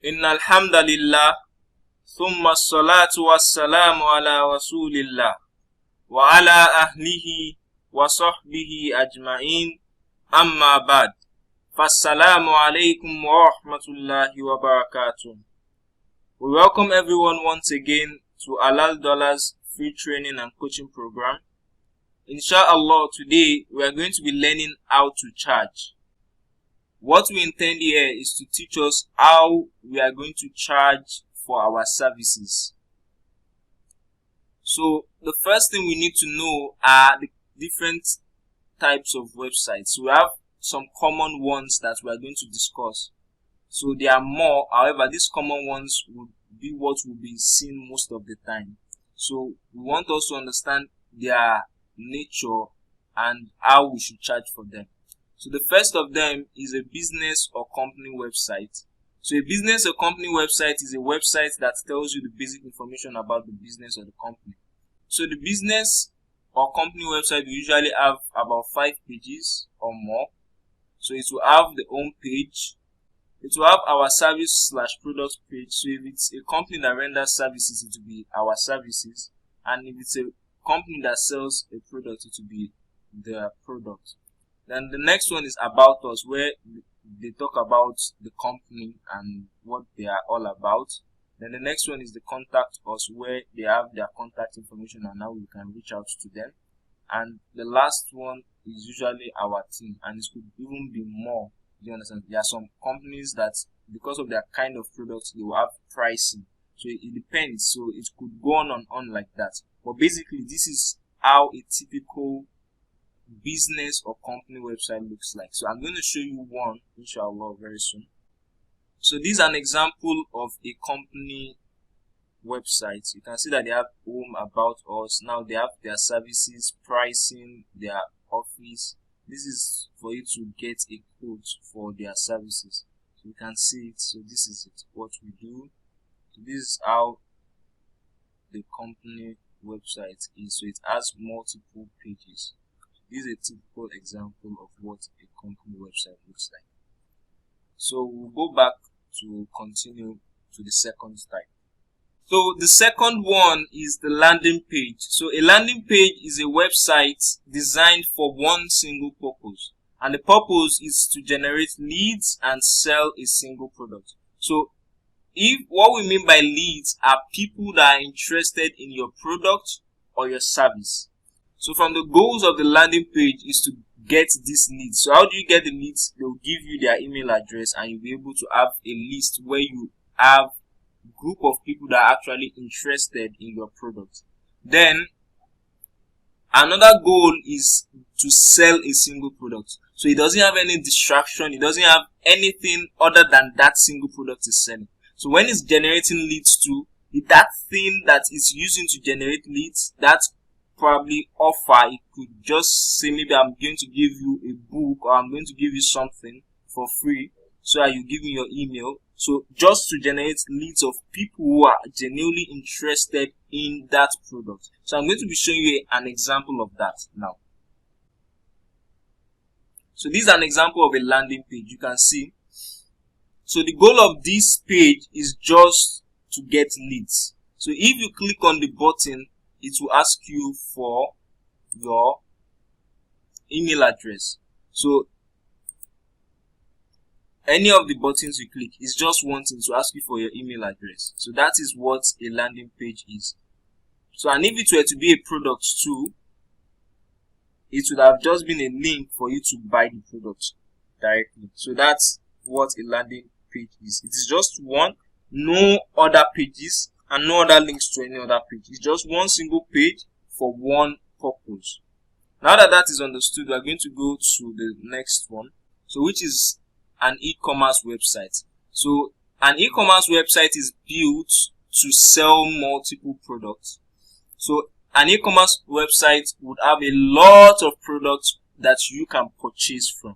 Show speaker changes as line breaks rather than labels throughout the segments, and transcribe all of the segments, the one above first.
Innal hamdalillah, thumma salatu wassalamu ala rasulillah wa ala ahlihi wa sahbihi ajma'in, amma ba'd. Fassalamu alaykum warahmatullahi wabarakatuh. We welcome everyone once again to Halal Dollars free training and coaching program. Inshallah, today we are going to be learning how to charge. What we intend here is to teach us how we are going to charge for our services. So the first thing we need to know are the different types of websites. We have some common ones that we are going to discuss. So there are more, however, these common ones would be what will be seen most of the time. So we want us to understand their nature and how we should charge for them. So the first of them is a business or company website. So a business or company website is a website that tells you the basic information about the business or the company. So the business or company website will usually have about 5 pages or more. So it will have the home page. It will have our service/product page. So if it's a company that renders services, it will be our services. And if it's a company that sells a product, it will be their product. Then the next one is about us, where they talk about the company and what they are all about. Then the next one is the contact us, where they have their contact information and how we can reach out to them. And the last one is usually our team, and it could even be more. Do you understand? There are some companies that, because of their kind of products, they will have pricing. So it depends. So it could go on and on like that. But basically, this is how a typical business or company website looks like. So I'm going to show you one, inshallah, very soon. So this is an example of a company website. You can see that they have home, about us. Now they have their services, pricing, their office. This is for you to get a quote for their services. So you can see it. So this is it, what we do. So this is how the company website is. So it has multiple pages. This is a typical example of what a company website looks like. So we'll go back to continue to the second type. So the second one is the landing page. So a landing page is a website designed for one single purpose. And the purpose is to generate leads and sell a single product. So if what we mean by leads are people that are interested in your product or your service. So from the goals of the landing page is to get these leads. So how do you get the leads? They'll give you their email address and you'll be able to have a list where you have a group of people that are actually interested in your product. Then another goal is to sell a single product. So it doesn't have any distraction. It doesn't have anything other than that single product is selling. So when it's generating leads to that thing that it's using to generate leads, that's probably offer, it could just say maybe I'm going to give you a book or I'm going to give you something for free, so that you give me your email. So just to generate leads of people who are genuinely interested in that product. So I'm going to be showing you an example of that now. So this is an example of a landing page. You can see. So the goal of this page is just to get leads. So if you click on the button, it will ask you for your email address. So any of the buttons you click is just one thing, to ask you for your email address. So that is what a landing page is. So and if it were to be a product too, it would have just been a link for you to buy the product directly. So that's what a landing page is. It is just one, no other pages, and no other links to any other page. It's just one single page for one purpose. Now that that is understood, we are going to go to the next one. So which is an e-commerce website. So an e-commerce website is built to sell multiple products. So an e-commerce website would have a lot of products that you can purchase from.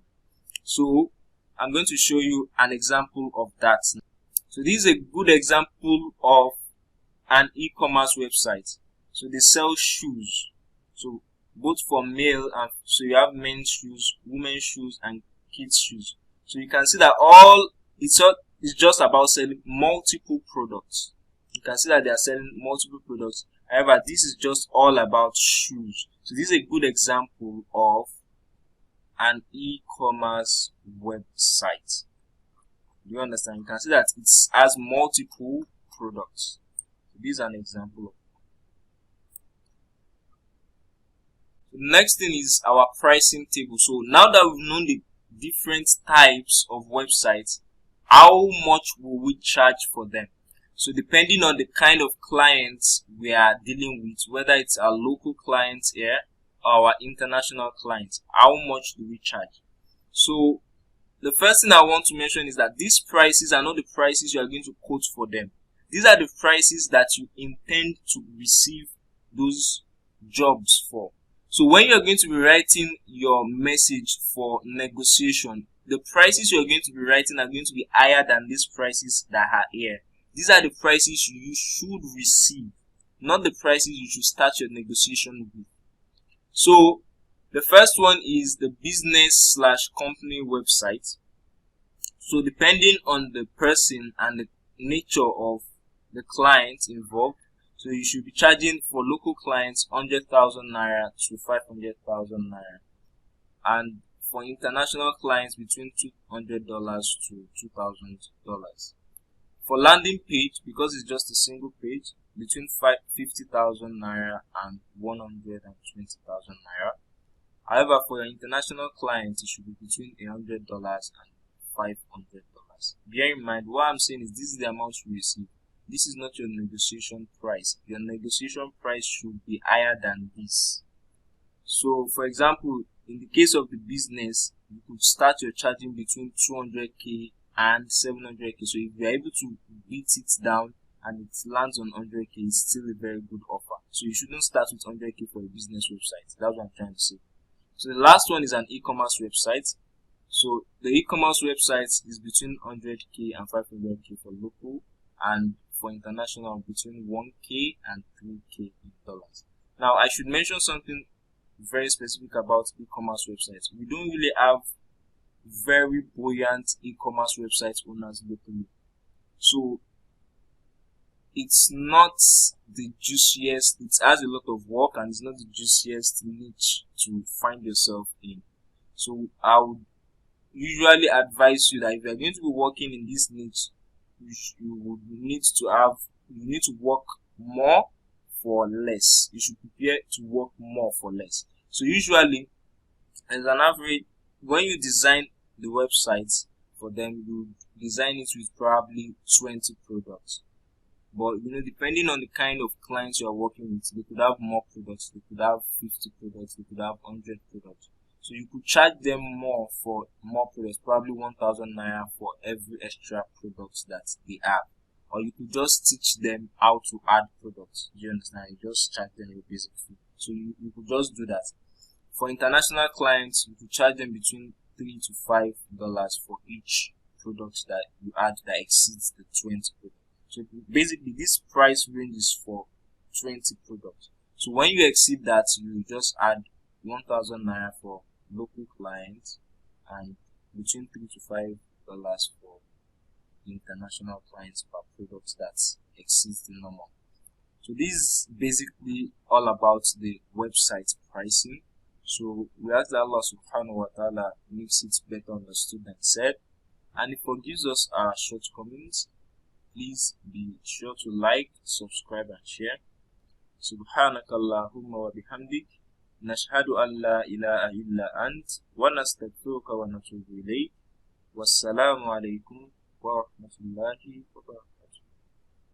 So I'm going to show you an example of that. So this is a good example of an e-commerce website. So they sell shoes. So both for male, and so you have men's shoes, women's shoes, and kids shoes. So you can see that is just about selling multiple products. You can see that they are selling multiple products. However, this is just all about shoes. So this is a good example of an e-commerce website. Do you understand? You can see that it has multiple products. So this is an example. The next thing is our pricing table. So now that we've known the different types of websites, how much will we charge for them? So depending on the kind of clients we are dealing with, whether it's our local clients here or our international clients, how much do we charge? So the first thing I want to mention is that these prices are not the prices you are going to quote for them. These are the prices that you intend to receive those jobs for. So when you're going to be writing your message for negotiation, the prices you're going to be writing are going to be higher than these prices that are here. These are the prices you should receive, not the prices you should start your negotiation with. So the first one is the business/company website. So depending on the person and the nature of the client involved, so you should be charging for local clients 100,000 naira to 500,000 naira, and for international clients between $200 to $2,000. For landing page, because it's just a single page, between 50,000 naira and 120,000 naira. However, for your international clients, it should be between $100 and $500. Bear in mind, what I'm saying is this is the amount you receive. This is not your negotiation price. Your negotiation price should be higher than this. So, for example, in the case of the business, you could start your charging between 200k and 700k. So if you're able to beat it down and it lands on 100k, it's still a very good offer. So you shouldn't start with 100k for a business website. That's what I'm trying to say. So the last one is an e-commerce website. So the e-commerce website is between 100k and 500k for local, and for international between 1k and 3k in dollars. Now I should mention something very specific about e-commerce websites. We don't really have very buoyant e-commerce website owners locally. So it's not the juiciest, it has a lot of work and it's not the juiciest niche to find yourself in. So I would usually advise you that if you're going to be working in this niche, you need to work more for less. You should prepare to work more for less. So usually, as an average, when you design the websites for them, you design it with probably 20 products. But depending on the kind of clients you are working with, they could have more products, they could have 50 products, they could have 100 products. So you could charge them more for more products, probably 1,000 naira for every extra product that they have. Or you could just teach them how to add products. Do you understand? You just charge them a basic fee. So you could just do that. For international clients, you could charge them between $3 to $5 for each product that you add that exceeds the 20 products. So basically, this price range is for 20 products. So when you exceed that, you just add 1,000 naira for local clients and between $3 to $5 for international clients per product that exceeds the normal. So this is basically all about the website pricing. So we ask that Allah subhanahu wa ta'ala makes it better understood than said, and He forgives us our shortcomings. Please be sure to like, subscribe and share. Subhanakallahumma wa bihamdik, nashhadu an la ilaha illa ant, wa nastaghfiruka wa natubu ilayk. Wassalamu alaykum wa rahmatullahi